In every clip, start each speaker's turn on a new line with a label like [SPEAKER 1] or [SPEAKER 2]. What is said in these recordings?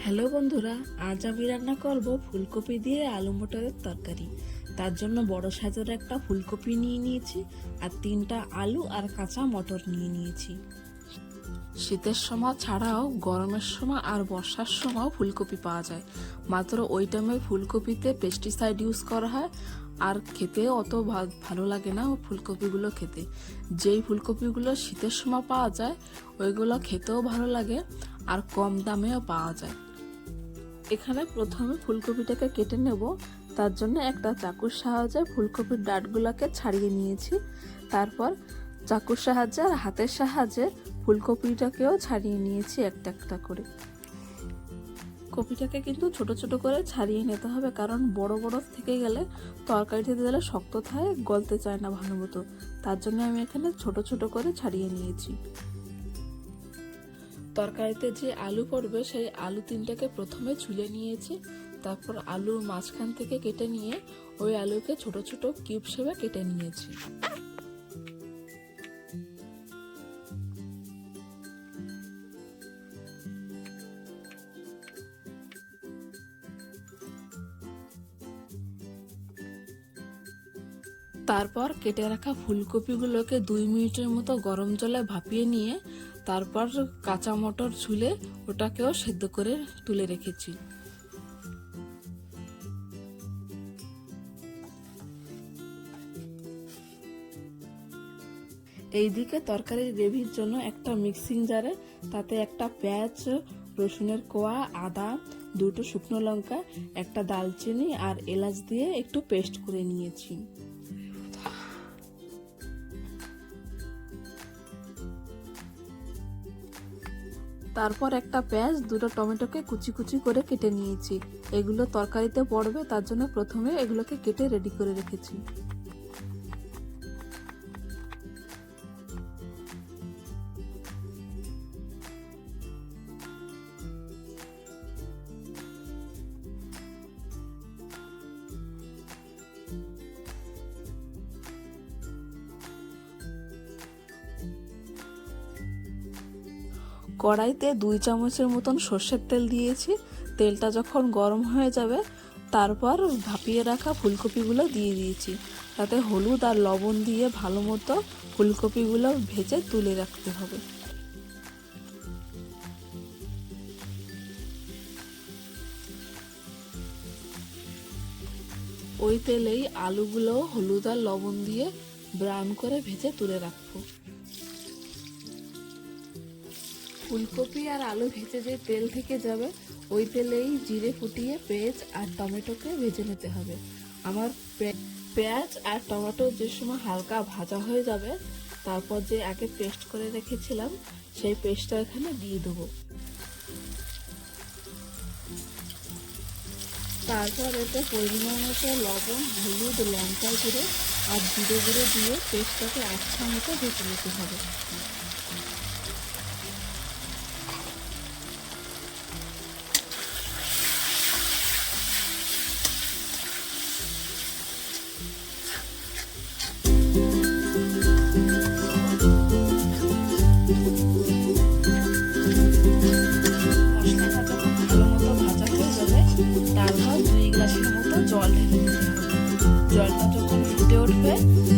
[SPEAKER 1] Hello বন্ধুরা, আজ আমি রান্না করব ফুলকপি দিয়ে আলু মটরের তরকারি। তার জন্য বড় সাইজের একটা ফুলকপি নিয়ে নিয়েছি আর 3টা আলু আর কাঁচা মটর নিয়ে নিয়েছি। শীতের সময় ছাড়াও গরমের সময় আর বর্ষার সময় ফুলকপি পাওয়া যায়, মাত্র ওই টাইমে ফুলকপিতে পেস্টিসাইড ইউজ করা হয় আর খেতে অত ভালো লাগে না ফুলকপিগুলো খেতে। যেই ফুলকপিগুলো শীতের সময় পাওয়া যায় ওইগুলো খেতেও ভালো লাগে আর কম দামেও পাওয়া যায়। এখানে প্রথমে ফুলকপিটাকে কেটে নেব। তার জন্য একটা চাকুর সাহায্যে ফুলকপির ডাঁটগুলোকে ছাড়িয়ে নিয়েছি। তারপর চাকুর সাহায্যে আর হাতের সাহায্যে ফুলকপিটাকেও ছাড়িয়ে নিয়েছি একটা একটা করে। কপিটাকে কিন্তু ছোট ছোট করে ছাড়িয়ে নিতে হবে, কারণ বড় বড় থেকে গেলে তরকারিতে দিলে শক্ত থাকে, গলতে চায় না ভালো মতো। তার জন্য আমি এখানে ছোট ছোট করে ছাড়িয়ে নিয়েছি। তরকারিতে যে আলু পড়বে সেই আলু 3টাকে প্রথমে ছুলে নিয়েছি। তারপর আলুর মাঝখান থেকে কেটে নিয়ে ওই আলুকে ছোট ছোট কিউব শেপে কেটে নিয়েছি। তারপর কেটে রাখা ফুলকপিগুলোকে 2 মিনিটের মতো গরম জলে ভাপিয়ে নিয়ে তারপর কাঁচা মটর ছুলে ওটাকেও সেদ্ধ করে তুলে রেখেছি। এইদিকে তরকারির গ্রেভির জন্য একটা মিক্সিং জারে তাতে একটা পেঁয়াজ, রসুনের কোয়া, আদা, 2টো শুকনো লঙ্কা, একটা দালচিনি আর এলাচ দিয়ে একটু পেস্ট করে নিয়েছি। তারপর একটা পেঁয়াজ, 2টো টমেটোকে কুচি কুচি করে কেটে নিয়েছি। এগুলো তরকারিতে পড়বে, তার জন্য প্রথমে এগুলোকে কেটে রেডি করে রেখেছি। কড়াইতে 2 চামচের মতন সর্ষের তেল দিয়েছি। তেলটা যখন গরম হয়ে যাবে তারপর ভাপিয়ে রাখা ফুলকপিগুলো দিয়ে দিয়েছি। তাতে হলুদ আর লবণ দিয়ে ভালো মতো ফুলকপিগুলো ভেজে তুলে রাখতে হবে। ওই তেলেই আলুগুলো হলুদ আর লবণ দিয়ে ব্রাউন করে ভেজে তুলে রাখবো। ফুলকপি আর আলু ভেজে যে তেল থেকে যাবে ওই তেলেই জিরে ফুটিয়ে পেঁয়াজ আর টমেটোকে ভেজে নিতে হবে। আমার পেঁয়াজ আর টমেটো যে সময় হালকা ভাজা হয়ে যাবে তারপর যে আগে পেস্ট করে রেখেছিলাম সেই পেস্টটা এখানে দিয়ে দেবো। তারপর এতে পরিমাণ মতো লবণ, হলুদ, লঙ্কা গুঁড়ো আর জিরে গুঁড়ো দিয়ে পেস্টটাকে আচ্ছা মতো ভেজে নিতে হবে। মশলাটা যখন ভালো মতো ভাজা হয়ে যাবে তারপর 2 গ্লাসের মতো জল ঢেলে দিতে হবে। জলটা যখন ফুটে উঠবে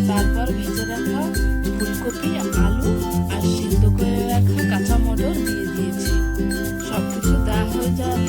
[SPEAKER 1] তারপর ভেজে রাখা ফুলকপি, আলু আর সিদ্ধ করে রাখা কাঁচা মটর দিয়ে দিয়েছি। সবকিছু দেওয়া হয়ে যাওয়ার